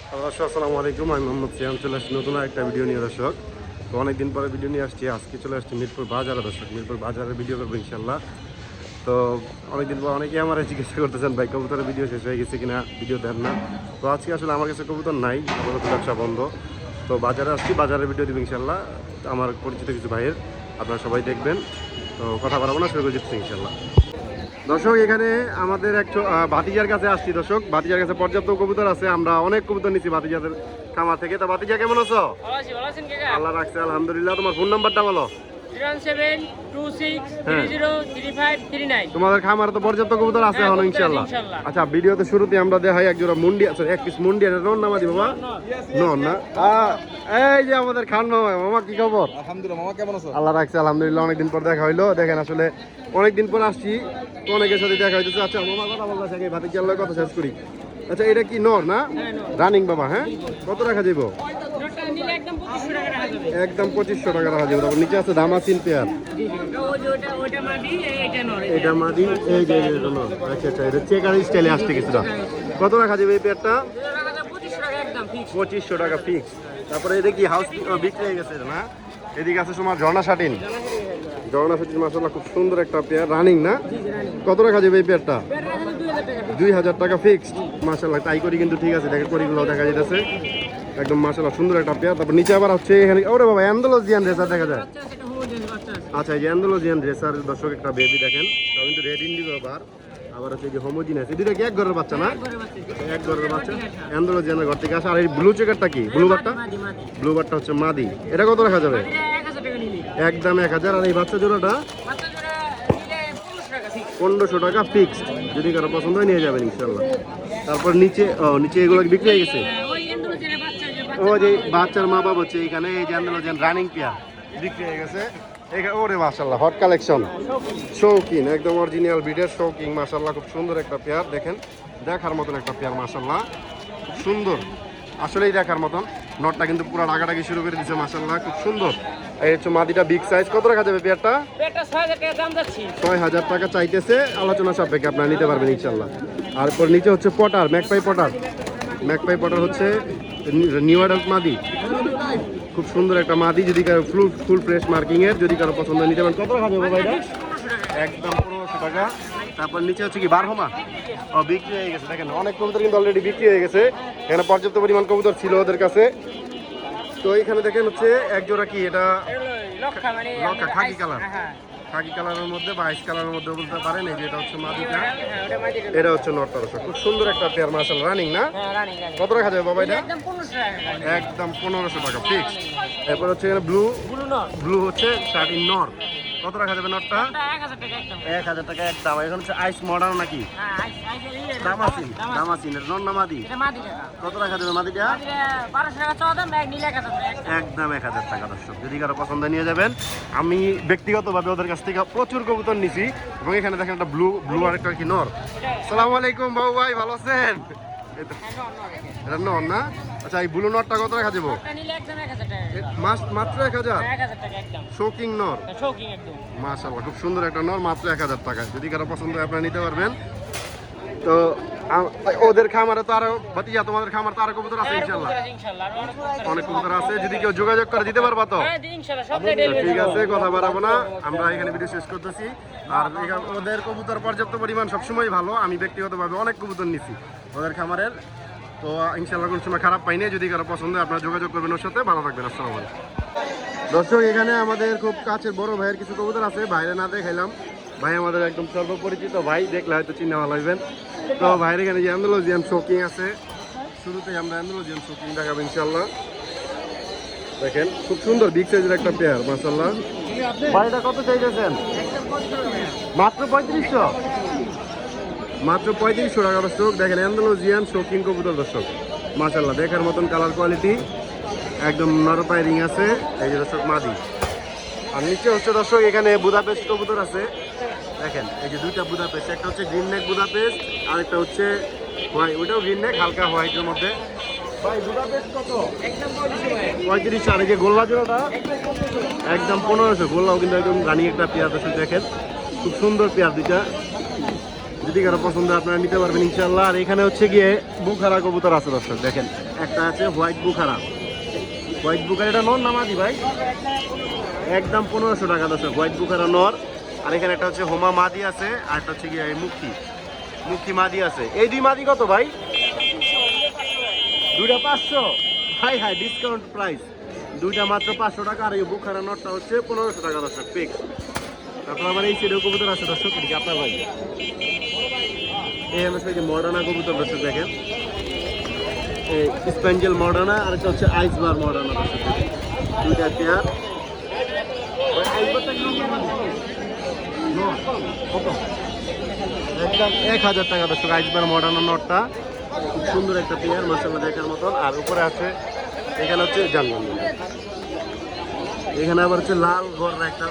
আসসালামু আলাইকুম, আমি মোহাম্মদ সিয়াম। চলে আসছি নতুন একটা ভিডিও নিয়ে দর্শক। তো অনেকদিন পরে ভিডিও নিয়ে আসছি। আজকে চলে আসছি মিরপুর বাজারে দর্শক। মিরপুর বাজারের ভিডিও করবো ইনশাল্লাহ। তো অনেকদিন পর অনেকেই আমার জিজ্ঞাসা করতেছেন ভাই কবুতরের ভিডিও শেষ হয়ে গেছে কিনা, ভিডিও দেন না। তো আজকে আসলে আমার কাছে কবুতর নাই, আপাতত ব্যবসা বন্ধ। তো বাজারে আসছি, বাজারের ভিডিও দিব ইনশাল্লাহ। আমার পরিচিত কিছু ভাইয়ের, আপনারা সবাই দেখবেন। তো কথা বাড়াবো না, শুরু করে দিচ্ছি ইনশাল্লাহ। দর্শক এখানে আমাদের ভাতিজার কাছে আসছি দর্শক। ভাতিজার কাছে পর্যাপ্ত কবুতর আছে, আমরা অনেক কবুতর নিচ্ছি ভাতিজাদের খামার থেকে। তো ভাতিজা কেমন আছো? আল্লাহ রাখছে, আলহামদুলিল্লাহ। তোমার ফোন নাম্বারটা বলো। 01726035339। তোমাদের খামারে তো পর্যাপ্ত কবুতর আছে এখন ইনশাআল্লাহ। আচ্ছা, ভিডিওতে শুরুতে আমরা দেখাই এক জোড়া মুন্ডি আছে, এক পিস মুন্ডি। এটা নন নামা দিবা নন না? এই যে আমাদের খান মামা। মামা কি খবর? আলহামদুলিল্লাহ। মামা কেমন আছো? আল্লাহ রাখছে, আলহামদুলিল্লাহ। অনেকদিন পর দেখা হইলো। দেখেন আসলে অনেকদিন পর আসছি, তো অনেকের সাথে দেখা হইতেছে। আচ্ছা মামা কথা বলতেছে, ভাতিজার লগে কথা শেষ করি। আচ্ছা, এটা কি নর না রানিং বাবা? হ্যাঁ, কত রাখা যাবো? একদম 2500 টাকা রাখা যাবে। তারপর নিচে আছে দামাসিন পেয়ার। এটা মাদি, এই যে এটা নর। আচ্ছা আচ্ছা, এটা চেকার স্টাইলে আসছে কিছুটা। কত রাখা যাবে এই পেয়ারটা? 2500 টাকা ফিক্স। তারপরে এটা কি হাউস বিক্রি হয়ে গেছে না? এদিকে আছে তোমার ঝর্ণা শাটিন। ঝর্ণা শাটিন মাশাআল্লাহ খুব সুন্দর একটা পেয়ার, রানিং না? কত রাখা যাবে এই পেয়ারটা? 2000 টাকা ফিক্সড। মাশাআল্লাহ তাই করি কিন্তু ঠিক আছে। দেখেন করিগুলো দেখা যাইতেছে একদম মাশাআল্লাহ সুন্দর একটা পেয়ার। তারপর নিচে আবার হচ্ছে এখানে, ওরে বাবা, অ্যান্ডালুজিয়ান রেসার দেখা যায়। আচ্ছা, এই যে অ্যান্ডালুজিয়ান রেসার দর্শক একটা বেবি দেখেন, তাও কিন্তু রেড ইন্ডিগো বার। আবার হচ্ছে যে হোমোজিনাস, এটা কি এক ঘরের বাচ্চা না? এক ঘরের বাচ্চা অ্যান্ডালুজিয়ানের ঘর থেকে আসে। আর এই ব্লু চেকারটা কি? ব্লু বারটা? ব্লু বারটা হচ্ছে মাদি। এটা কত রাখা যাবে? একদম 1000। আর এই বাচ্চা জোড়াটা 1500 টাকা ফিক্সড। যদি কারো পছন্দ হয় নিয়ে যাবেন ইনশাল্লাহ। তারপর নিচে নিচে এগুলো বিক্রি হয়ে গেছে। ও যে বাচ্চার মা বাবা হচ্ছে এখানে, এই যে অ্যান্ডালুজিয়ান রানিং পেয়ার বিক্রি হয়ে গেছে। ওরে মাশাআল্লাহ, হট কালেকশন। শৌকিন, একদম অরিজিনাল ব্রিডের শৌকিং মাশাআল্লাহ। খুব সুন্দর একটা পেয়ার, দেখেন দেখার মতন একটা পেয়ার মাশাআল্লাহ, খুব সুন্দর। আসলেই দেখার মতন। নটটা কিন্তু পুরো ডাকাডাকি শুরু করে দিচ্ছে মাশাআল্লাহ, খুব সুন্দর। এই হচ্ছে মাদিটা বিগ সাইজ। কত রাখা যাবে পেয়ারটা? 6000 টাকা চাইতেছে, আলোচনা সাপেক্ষে আপনারা নিতে পারবেন ইনশাল্লাহ। আর পর নিচে হচ্ছে Potter, magpie Potter. Magpie Potter হচ্ছে নিউ অ্যাডাল্ট মাদি, খুব সুন্দর একটা মাদি। যদি কারো ফুল ফ্রেশ মার্কিং এর, যদি কারো পছন্দ নিতে পারেন। কত রাখা যাবে ভাইটা? একদম 1500 টাকা। তারপর নিচে হচ্ছে কি বারহমা, বিক্রি হয়ে গেছে। দেখেন অনেক কবুতর কিন্তু অলরেডি বিক্রি হয়ে গেছে। এখানে পর্যাপ্ত পরিমাণ কবুতর ছিল ওদের কাছে। তো এখানে দেখেন হচ্ছে এক জোড়া কি, এটা লক্ষা খাকি কালার। খাকি কালারের মধ্যে বা আইস কালারের মধ্যে বলতে পারেন। এই যে এটা হচ্ছে মাদিটা, এটা হচ্ছে নটটা। খুব সুন্দর একটা পেয়ার মাশাআল্লাহ, রানিং না? কত রাখা যাবে বাবা এটা? একদম 1500 টাকা ফিক্সড। এরপর হচ্ছে এখানে ব্লু হচ্ছে শার্টিন নর। কত রাখা যাবে নটটা? 1000 টাকা একদম। এখন হচ্ছে আইস মডার্ন নাকি দামাসিন এর নর না মাদি? কত রাখা যাবে মাদিটা? একদম 1000 টাকা দর্শক। যদি কারো পছন্দ নিয়ে যাবেন। আমি ব্যক্তিগতভাবে ওদের কাছ থেকে প্রচুর কবুতর নিছি। এবং এখানে দেখেন একটা ব্লু আর একটা কি নর। আসসালামু আলাইকুম বাবু ভাই, ভালো আছেন? এটা নর না? আচ্ছা, এই ব্লু নরটা কত রাখা যাবো? মাত্র 1000? শোকিং নর মাশাআল্লাহ, খুব সুন্দর একটা নর, মাত্র 1000 টাকা। যদি কারো পছন্দ হয় আপনারা নিতে পারবেন। তো ওদের খামারে তো আরো ভাতিজা, তোমাদের খামার তো আরো কবুতর আছে ইনশাআল্লাহ? অনেক কবুতর আছে, যদি কেউ যোগাযোগ করে দিতে পারবা তো? ঠিক আছে, কথা বাড়াবো না, আমরা এখানে ভিডিও শেষ করতেছি। আর ওদের কবুতর পর্যাপ্ত পরিমাণ সবসময় ভালো। আমি ব্যক্তিগতভাবে অনেক কবুতর নিছি ওদের খামারের। তো ইনশাআল্লাহ কোনো সময় খারাপ পাইনি। যদি কারো পছন্দ হয় আপনারা যোগাযোগ করবেন ওর সাথে। ভালো থাকবেন, আসসালামু আলাইকুম। দর্শক এখানে আমাদের খুব কাছের বড় ভাইয়ের কিছু কবুতর আছে, বাইরে না দেখাইলাম। ভাই আমাদের একদম সর্বপরিচিত ভাই, দেখলে হয়তো চিন্তা ভালো লাগবেন। তো ভাইয়ের এখানে যে অ্যান্ডালুজিয়ান শোকিং আছে, শুরুতেই আমরা অ্যান্ডালুজিয়ান শোকিং দেখাবো ইনশাআল্লাহ। দেখেন খুব সুন্দর বিগ সাইজের একটা পেয়ার মাশাআল্লাহ। ভাইটা কত চাইতেছেন? মাত্র 3500। মাত্র 3500 টাকা দর্শক। দেখেন অ্যান্ডালুজিয়ান শোকিং কবুতর দর্শক মাশাআল্লাহ, দেখার মতন কালার কোয়ালিটি, একদম নরপাই রিং আছে। এই যে দর্শক মাদি। আর নিচে হচ্ছে দর্শক এখানে বুদাপেস্ট কবুতর আছে। দেখেন এই যে দুইটা বুদাপেস্ট, একটা হচ্ছে গ্রিন নেক বুদাপেস্ট, আরেকটা হচ্ছে হোয়াইট। ওইটাও গ্রিন নেক, হালকা হোয়াইটের মধ্যে। ভাই বুদাপেস্ট কত? 3500। আর এই যে গোল্লা জোড়াটা একদম 1500। গোল্লাও কিন্তু একদম রানিং একটা পেয়ার দর্শক, দেখেন খুব সুন্দর পেয়ার দুইটা। যদি কারো পছন্দ আপনারা নিতে পারবেন ইনশাআল্লাহ। আর এখানে হচ্ছে গিয়ে বুখারা কবুতর আছে দর্শক, দেখেন একটা আছে হোয়াইট বুখারা। হোয়াইট বুখারা এটা নর না মাদি ভাই? একদম 1500 টাকা দর্শক, হোয়াইট বুখারা নর। আর এখানে একটা হচ্ছে হোমা মাদি আছে, আর একটা হচ্ছে গিয়ে মুক্তি মুক্তি মাদি আছে। এই দুই মাদি কত ভাই? দুইটা 500। হাই হাই ডিসকাউন্ট প্রাইস, দুইটা মাত্র 500 টাকা। আর এই বুখারা নটটা হচ্ছে 1500 টাকা দর্শক ফিক্স। তারপর আমার এই সেটেও কবুতর আছে দর্শক, এদিকে আপনার ভাই। এই হচ্ছে যে মডার্না কবুতর দর্শক দেখেন, স্প্যাঞ্জেল মডার্না, আর এটা হচ্ছে আইসবার মডার্না দর্শক, দুইটা পেয়ার। একদম 1000 টাকা দর্শক আইসবার মডার্না নটটা, খুব সুন্দর একটা পেয়ার মাশাআল্লাহ দেখার মতন। আর উপরে আছে এখানে হচ্ছে জানলাম, এখানে আবার হচ্ছে লাল গররা একটা,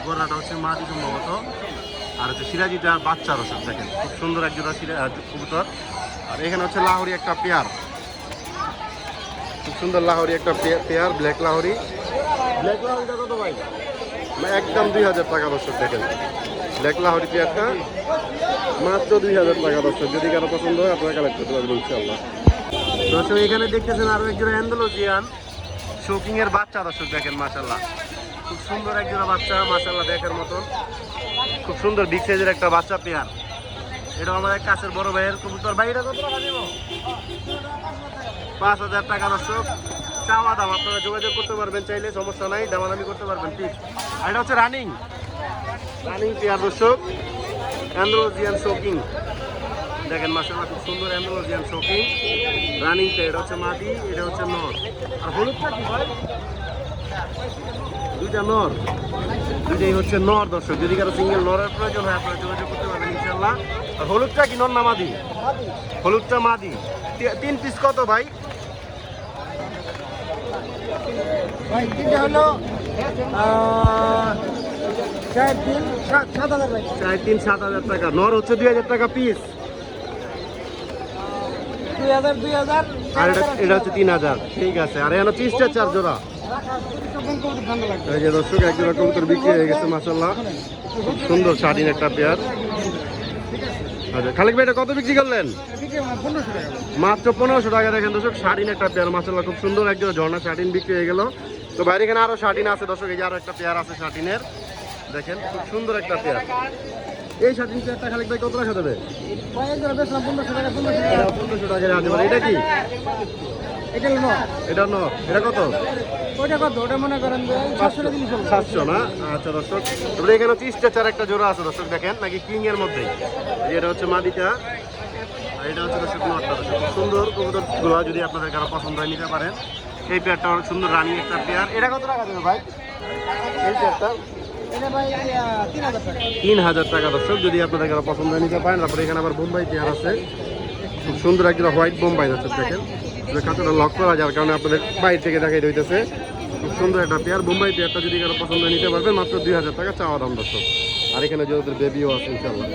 গররাটা হচ্ছে মাদি সম্ভবত। আর হচ্ছে সিরাজিটা বাচ্চা দর্শক দেখেন, খুব সুন্দর এক জোড়া কবুতর। আর এখানে হচ্ছে লাহোরি একটা পেয়ার, খুব সুন্দর লাহোরি একটা পেয়ার, ব্ল্যাক লাহোরি। ব্ল্যাক লাহোরিটা কত ভাই? একদম 2000 টাকা দর্শক দেখেন, ব্ল্যাক লাহোরি পেয়ারটা মাত্র 2000 টাকা দর্শক। যদি কারো পছন্দ হয় আপনারা কালেক্ট করতে পারবেন ইনশাআল্লাহ। দর্শক এখানে দেখতেছেন আরো একজোড়া অ্যান্ডালুসিয়ান শোকিং এর বাচ্চা দর্শক দেখেন, মাশাআল্লাহ খুব সুন্দর একজোড়া বাচ্চা মাশাআল্লাহ দেখার মতন, খুব সুন্দর বিগ সাইজের একটা বাচ্চা পেয়ার। এটা আমাদের কাছের বড় ভাইয়ের কবুতর। ভাই এটা কত টাকা দিব? 5000 টাকা দর্শক চাওয়া দাম, আপনারা যোগাযোগ করতে পারবেন চাইলে, সমস্যা নাই, দামাদামি করতে পারবেন ঠিক। আর এটা হচ্ছে রানিং পেয়ার দর্শক, অ্যান্ডালুসিয়ান শোকিং দেখেন মাশাআল্লাহ খুব সুন্দর অ্যান্ডালুসিয়ান শোকিং রানিং পেয়ার। এটা হচ্ছে মাদি, এটা হচ্ছে নর। আর হলুদটা কি ভাই? দুইটা নর, দুইটাই হচ্ছে নর দর্শক। যদি কারো সিঙ্গেল নরের প্রয়োজন হয় আপনারা যোগাযোগ করতে পারবেন ইনশাআল্লাহ। আর হলুদটা কি নর না মাদি? হলুদটা মাদি। 3 পিস কত ভাই? ভাই তিনটা হলো 7,500 টাকা। নর হচ্ছে 2000 টাকা পিস, 2000 আর এটা হচ্ছে 3000। ঠিক আছে। আর এখানে পিসটা 4 জোড়া। এই যে দর্শক এক জোড়া কবুতর বিক্রি হয়ে গেছে মাশাআল্লাহ, খুব সুন্দর শাড়িন একটা পেয়ার। আচ্ছা খালেক ভাই এটা কত বিক্রি করলেন? মাত্র 1500 টাকা। দেখেন দর্শক শাড়িন একটা পেয়ার মাশাআল্লাহ খুব সুন্দর এক জোড়া ঝর্ণা শাড়িন বিক্রি হয়ে গেল। তো বাইরে এখানে আরো শাড়িন আছে দর্শক, এই যে আরো একটা পেয়ার আছে শাড়িনের, দেখেন খুব সুন্দর একটা পেয়ার। এই শাড়িন পেয়ারটা খালেক ভাই কত টাকা দেবে? 1500 টাকা। 1500 টাকা রাখতে পারে। এটা কি? এটা নর। এটা কত? ওটা কত? ওটা মনে করেন 700 না? আচ্ছা দর্শক, তারপরে এখানে 30টা 4 একটা জোড়া আছে দর্শক দেখেন, নাকি কিং এর মধ্যে। এটা হচ্ছে মাদিটা, আর এটা হচ্ছে দর্শক নটটা দর্শক। খুব সুন্দর কবুতর গুলো, যদি আপনাদের কারো পছন্দ হয় নিতে পারেন। এই পেয়ারটা অনেক সুন্দর রানিং একটা পেয়ার। এটা কত টাকা দেবে ভাই? এই পেয়ারটা এটা ভাই 3000 টাকা। 3000 টাকা দর্শক, যদি আপনাদের কারো পছন্দ হয় নিতে পারেন। তারপরে এখানে আবার বোম্বাই পেয়ার আছে, খুব সুন্দর একটা হোয়াইট বোম্বাই দর্শক দেখেন, কাঁচাটা লক করা যার কারণে আপনাদের বাইরে থেকে দেখাই হইতেছে। খুব সুন্দর একটা পেয়ার, বোম্বাই পেয়ারটা যদি কারো পছন্দ হয় নিতে পারবেন, মাত্র 2000 টাকা চাওয়া দাম দর্শক। আর এখানে যে ওদের বেবিও আছে ইনশাআল্লাহ।